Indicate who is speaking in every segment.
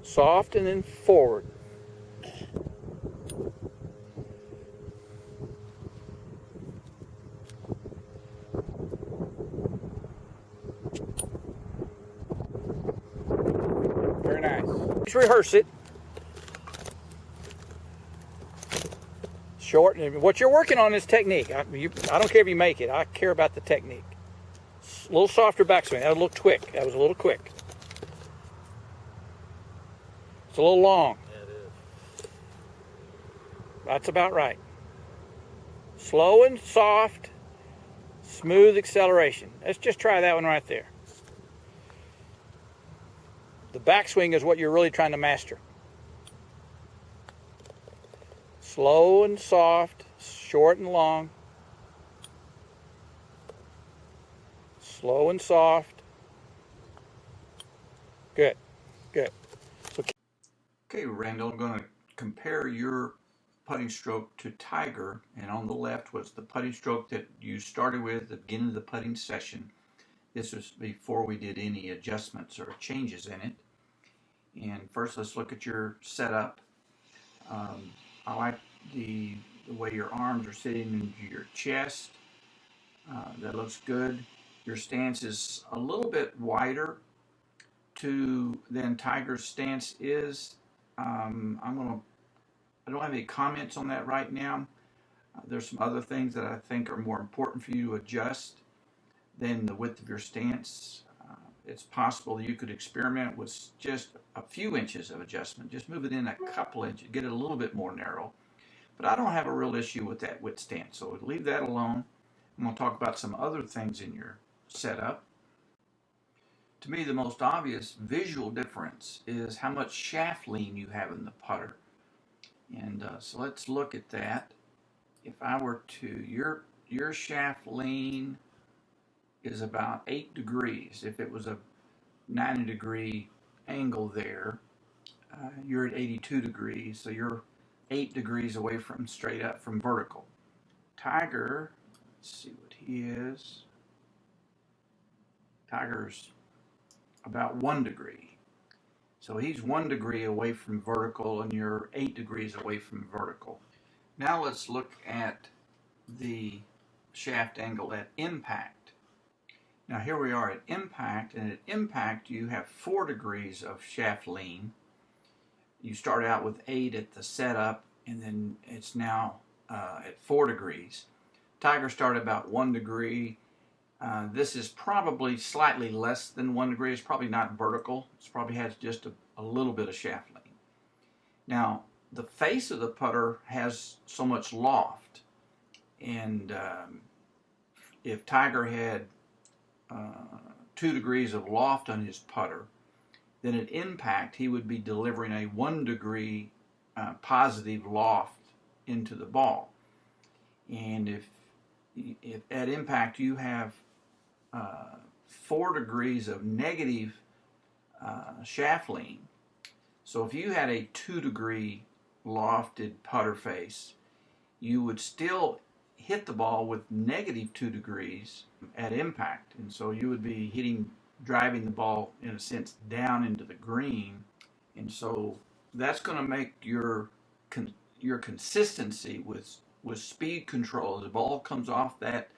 Speaker 1: Soft and then forward. Very nice. Let's rehearse it. Short, and what you're working on is technique. I don't care if you make it. I care about the technique. A little softer backswing. That was a little quick. That was a little quick. It's a little long.
Speaker 2: Yeah, it is.
Speaker 1: That's about right. Slow and soft, smooth acceleration. Let's just try that one right there. The backswing is what you're really trying to master. Slow and soft, short and long. Slow and soft. Good, good. Okay, Randall, I'm going to compare your putting stroke to Tiger, and on the left was the putting stroke that you started with at the beginning of the putting session. This was before we did any adjustments or changes in it. And first, let's look at your setup. I like the way your arms are sitting into your chest. That looks good. Your stance is a little bit wider than Tiger's stance is. I don't have any comments on that right now. There's some other things that I think are more important for you to adjust than the width of your stance. It's possible that you could experiment with just a few inches of adjustment. Just move it in a couple inches, get it a little bit more narrow. But I don't have a real issue with that width stance, so leave that alone. I'm going to talk about some other things in your setup. To me, the most obvious visual difference is how much shaft lean you have in the putter. And so let's look at that. If I were to, your shaft lean is about 8 degrees. If it was a 90-degree angle there, you're at 82 degrees, so you're 8 degrees away from straight up from vertical. Tiger, let's see what he is. Tiger's about 1 degree. So he's 1 degree away from vertical, and you're 8 degrees away from vertical. Now let's look at the shaft angle at impact. Now here we are at impact, and at impact you have 4 degrees of shaft lean. You start out with 8 at the setup, and then it's now at 4 degrees. Tiger started about 1 degree. This is probably slightly less than 1 degree. It's probably not vertical. It probably has just a little bit of shaft lean. Now, the face of the putter has so much loft, and if Tiger had 2 degrees of loft on his putter, then at impact he would be delivering a 1 degree positive loft into the ball. And if at impact you have 4 degrees of negative shaft lean, so if you had a 2 degree lofted putter face, you would still hit the ball with negative 2 degrees at impact, and so you would be driving the ball in a sense down into the green, and so that's going to make your consistency with speed control. As the ball comes off that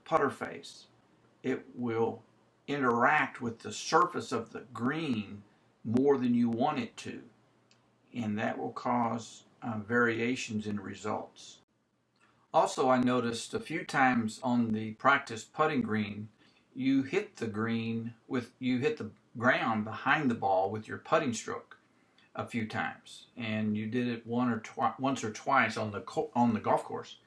Speaker 1: putter face, it will interact with the surface of the green more than you want it to, and that will cause variations in results. Also, I noticed a few times on the practice putting green, you hit the ground behind the ball with your putting stroke a few times, and you did it once or twice on the golf course.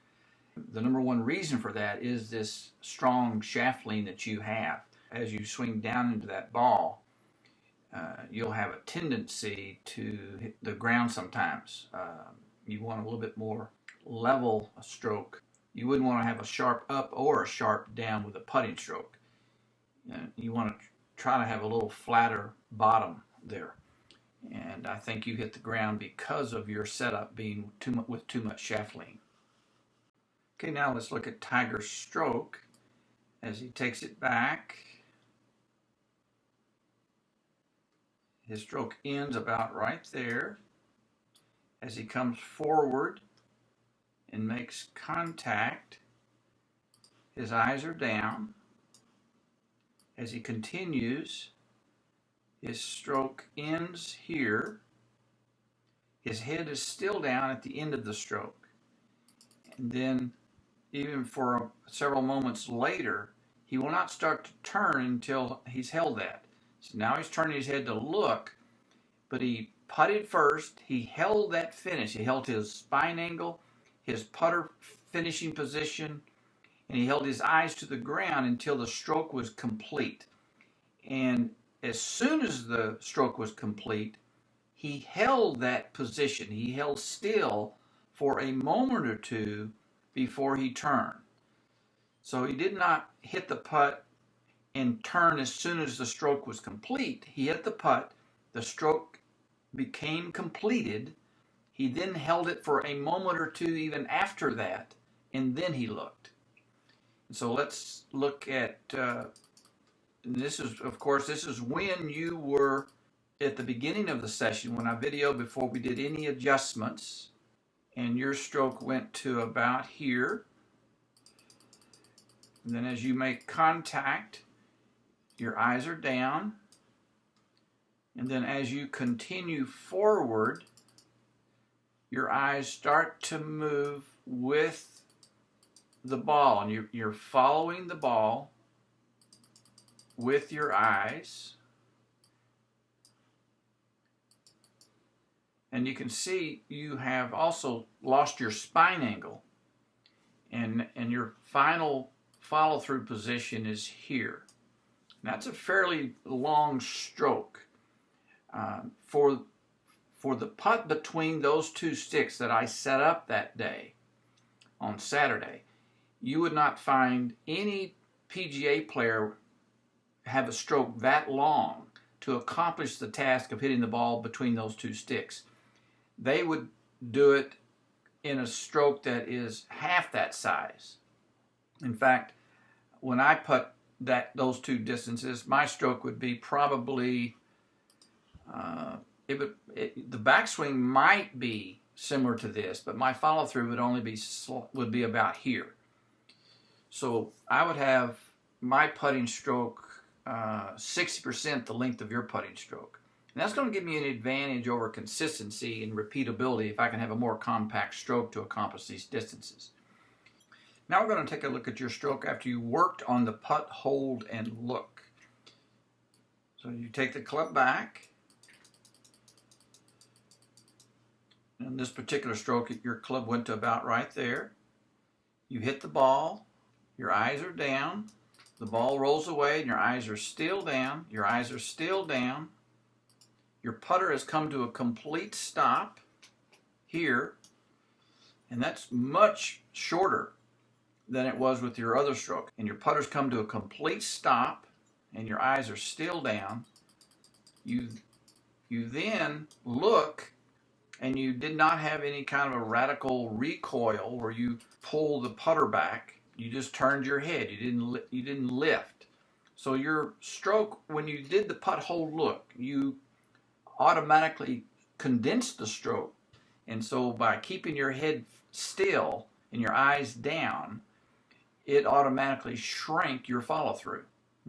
Speaker 1: The number one reason for that is this strong shaft lean that you have. As you swing down into that ball, you'll have a tendency to hit the ground sometimes. You want a little bit more level stroke. You wouldn't want to have a sharp up or a sharp down with a putting stroke. You want to try to have a little flatter bottom there. And I think you hit the ground because of your setup being with too much shaft lean. Okay, now let's look at Tiger's stroke as he takes it back. His stroke ends about right there. As he comes forward and makes contact, his eyes are down. As he continues, his stroke ends here. His head is still down at the end of the stroke. And then, even for several moments later, he will not start to turn until he's held that. So now he's turning his head to look, but he putted first. He held that finish. He held his spine angle, his putter finishing position, and he held his eyes to the ground until the stroke was complete. And as soon as the stroke was complete, he held that position. He held still for a moment or two before he turned. So he did not hit the putt and turn as soon as the stroke was complete. He hit the putt, the stroke became completed. He then held it for a moment or two even after that, and then he looked. So let's look at, this is when you were at the beginning of the session, when I videoed before we did any adjustments, and your stroke went to about here. And then as you make contact, your eyes are down. And then as you continue forward, your eyes start to move with the ball. And you're following the ball with your eyes. And you can see you have also lost your spine angle. And your final follow-through position is here. That's a fairly long stroke. For the putt between those two sticks that I set up that day on Saturday, you would not find any PGA player have a stroke that long to accomplish the task of hitting the ball between those two sticks. They would do it in a stroke that is half that size. In fact, when I putt those two distances, my stroke would be probably the backswing might be similar to this, but my follow through would be about here. So I would have my putting stroke 60% the length of your putting stroke. And that's going to give me an advantage over consistency and repeatability if I can have a more compact stroke to accomplish these distances. Now we're going to take a look at your stroke after you worked on the putt, hold, and look. So you take the club back. In this particular stroke, your club went to about right there. You hit the ball. Your eyes are down. The ball rolls away and your eyes are still down. Your eyes are still down. Your putter has come to a complete stop here. And that's much shorter than it was with your other stroke. And your putter's come to a complete stop and your eyes are still down. You then look, and you did not have any kind of a radical recoil where you pull the putter back. You just turned your head. You didn't lift. So your stroke, when you did the putt hold look, you automatically condensed the stroke. And so by keeping your head still and your eyes down, it automatically shrank your follow through.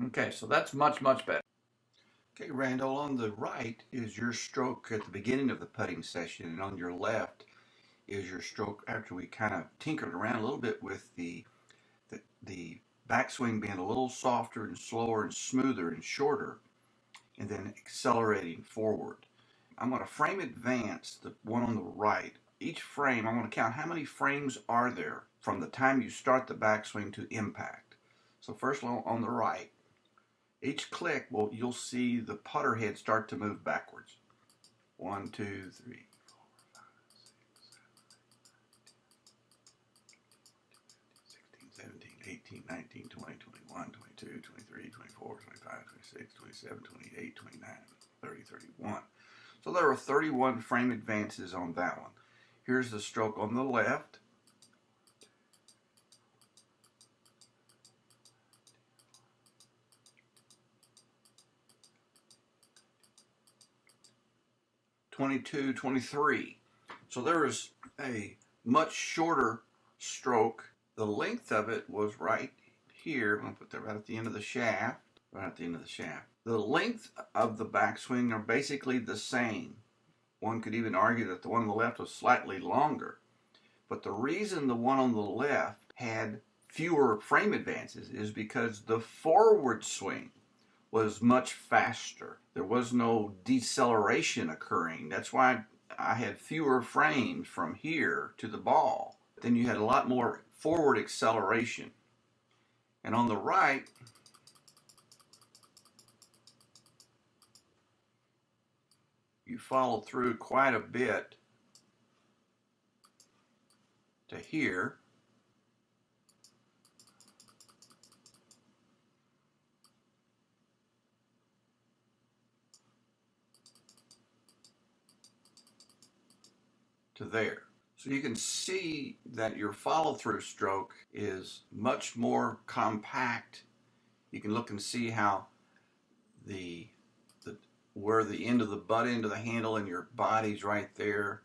Speaker 1: Okay, so that's much, much better. Okay, Randall, on the right is your stroke at the beginning of the putting session, and on your left is your stroke after we kind of tinkered around a little bit with the backswing being a little softer and slower and smoother and shorter, and then accelerating forward. I'm going to frame advance the one on the right. Each frame, I'm going to count how many frames are there from the time you start the backswing to impact. So first on the right, each click, you'll see the putter head start to move backwards. 1, 2, 3, 4, 5, 6, 7, 16, 17, 18, 19, 20, 21, 22, 23, 24, 25, 26, 27, 28, 29, 30, 31. So there are 31 frame advances on that one. Here's the stroke on the left. 22, 23. So there is a much shorter stroke. The length of it was right here. I'm going to put that right at the end of the shaft. Right at the end of the shaft. The length of the backswing are basically the same. One could even argue that the one on the left was slightly longer. But the reason the one on the left had fewer frame advances is because the forward swing was much faster. There was no deceleration occurring. That's why I had fewer frames from here to the ball. Then you had a lot more forward acceleration. And on the right, you follow through quite a bit to here. To there. So you can see that your follow-through stroke is much more compact. You can look and see how where the end of the butt end of the handle and your body's right there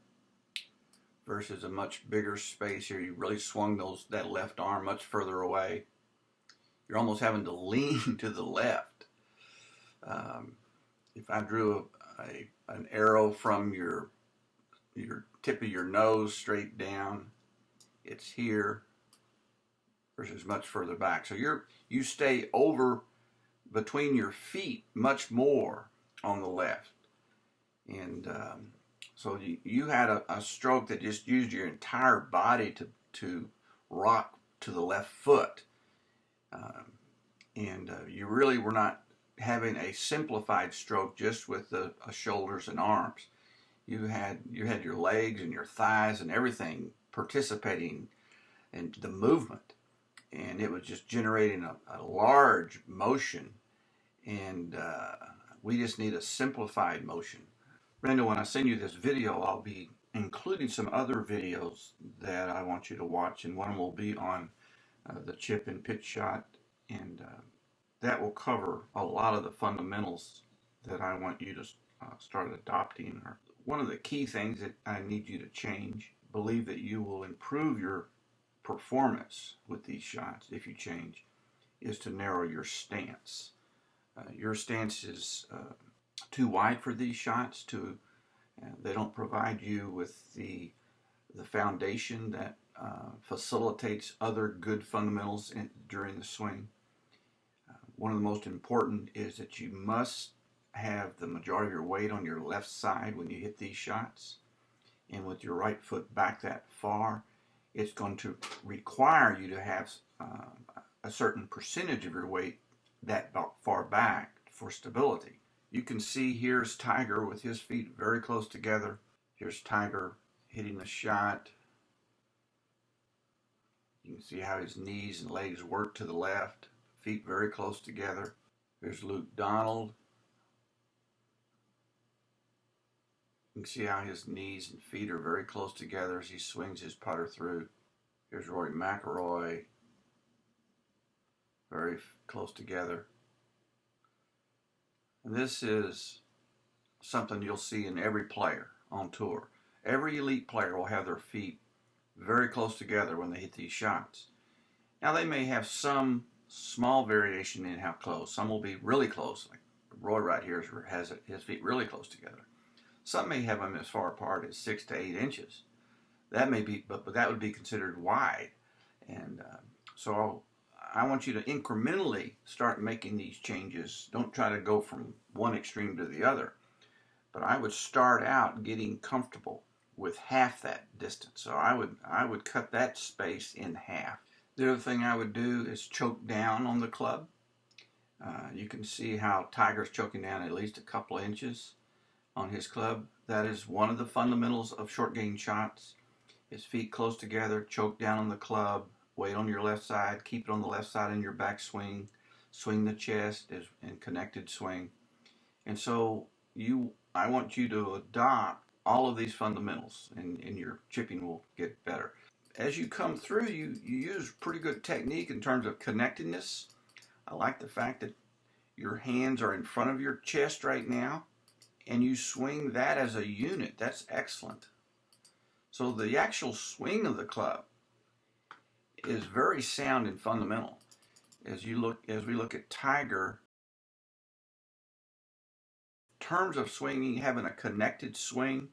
Speaker 1: versus a much bigger space here. You really swung that left arm much further away. You're almost having to lean to the left. If I drew an arrow from your tip of your nose straight down, it's here versus much further back. So you stay over between your feet much more on the left. And so you had a stroke that just used your entire body to rock to the left foot. You really were not having a simplified stroke just with the shoulders and arms. You had your legs and your thighs and everything participating in the movement, and it was just generating a large motion, and we just need a simplified motion. Randall, when I send you this video, I'll be including some other videos that I want you to watch, and one will be on the chip and pitch shot, and that will cover a lot of the fundamentals that I want you to start adopting. One of the key things that I need you to change, believe that you will improve your performance with these shots if you change, is to narrow your stance. Your stance is too wide for these shots. They don't provide you with the foundation that facilitates other good fundamentals during the swing. One of the most important is that you must have the majority of your weight on your left side when you hit these shots, and with your right foot back that far, it's going to require you to have a certain percentage of your weight that far back for stability. You can see here's Tiger with his feet very close together. Here's Tiger hitting the shot. You can see how his knees and legs work to the left, feet very close together. Here's Luke Donald. You can see how his knees and feet are very close together as he swings his putter through. Here's Rory McIlroy, very close together. And this is something you'll see in every player on tour. Every elite player will have their feet very close together when they hit these shots. Now they may have some small variation in how close. Some will be really close, like Roy right here has his feet really close together. Some may have them as far apart as 6 to 8 inches. That may be, but that would be considered wide. And so I want you to incrementally start making these changes. Don't try to go from one extreme to the other. But I would start out getting comfortable with half that distance. So I would cut that space in half. The other thing I would do is choke down on the club. You can see how Tiger's choking down at least a couple of inches on his club. That is one of the fundamentals of short game shots. His feet close together, choke down on the club, weight on your left side, keep it on the left side in your back swing, swing the chest in connected swing. And so I want you to adopt all of these fundamentals, and your chipping will get better. As you come through, you use pretty good technique in terms of connectedness. I like the fact that your hands are in front of your chest right now, and you swing that as a unit. That's excellent. So the actual swing of the club is very sound and fundamental. As we look at Tiger, in terms of swinging, having a connected swing,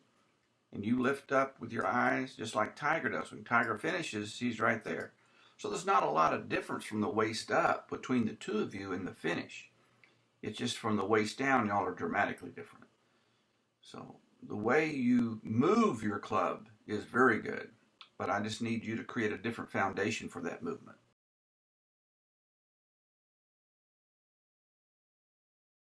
Speaker 1: and you lift up with your eyes just like Tiger does. When Tiger finishes, he's right there. So there's not a lot of difference from the waist up between the two of you in the finish. It's just from the waist down, y'all are dramatically different. So the way you move your club is very good, but I just need you to create a different foundation for that movement.